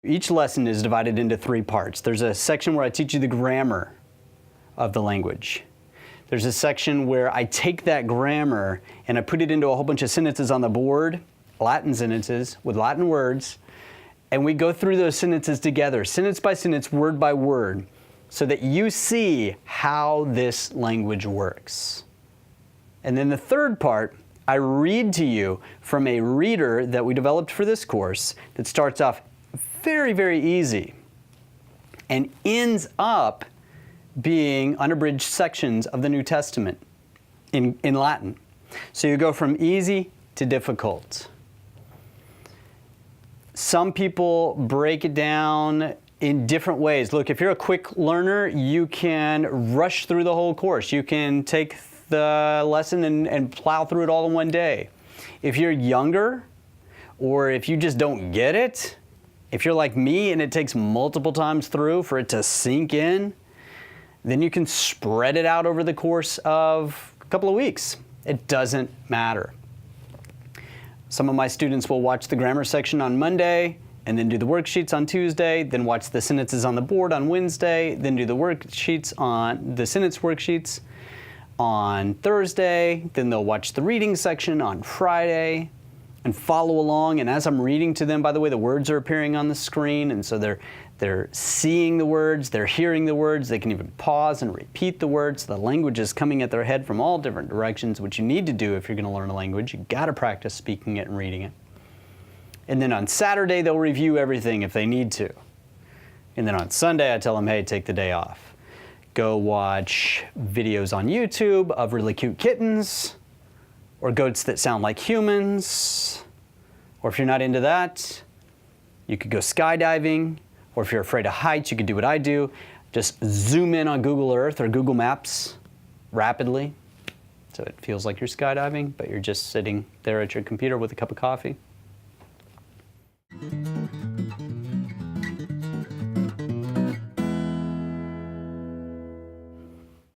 Each lesson is divided into 3 parts. There's a section where I teach you the grammar of the language. There's a section where I take that grammar and I put it into a whole bunch of sentences on the board, Latin sentences with Latin words, and we go through those sentences together, sentence by sentence, word by word, so that you see how this language works. And then the third part, I read to you from a reader that we developed for this course that starts off very, very easy and ends up being unabridged sections of the New Testament in Latin. So you go from easy to difficult. Some people break it down in different ways. Look, if you're a quick learner, you can rush through the whole course. You can take the lesson and plow through it all in one day. If you're younger, or if you just don't get it, if you're like me and it takes multiple times through for it to sink in, then you can spread it out over the course of a couple of weeks. It doesn't matter. Some of my students will watch the grammar section on Monday and then do the worksheets on Tuesday, then watch the sentences on the board on Wednesday, then do the worksheets on the sentence worksheets on Thursday, then they'll watch the reading section on Friday and follow along. And as I'm reading to them, by the way, the words are appearing on the screen, and so they're seeing the words, they're hearing the words, they can even pause and repeat the words. The language is coming at their head from all different directions, which you need to do if you're going to learn a language. You got to practice speaking it and reading it. And then on Saturday, they'll review everything if they need to. And then on Sunday, I tell them, hey, take the day off. Go watch videos on YouTube of really cute kittens, or goats that sound like humans. Or if you're not into that, you could go skydiving. Or if you're afraid of heights, you could do what I do. Just zoom in on Google Earth or Google Maps rapidly, so it feels like you're skydiving, but you're just sitting there at your computer with a cup of coffee.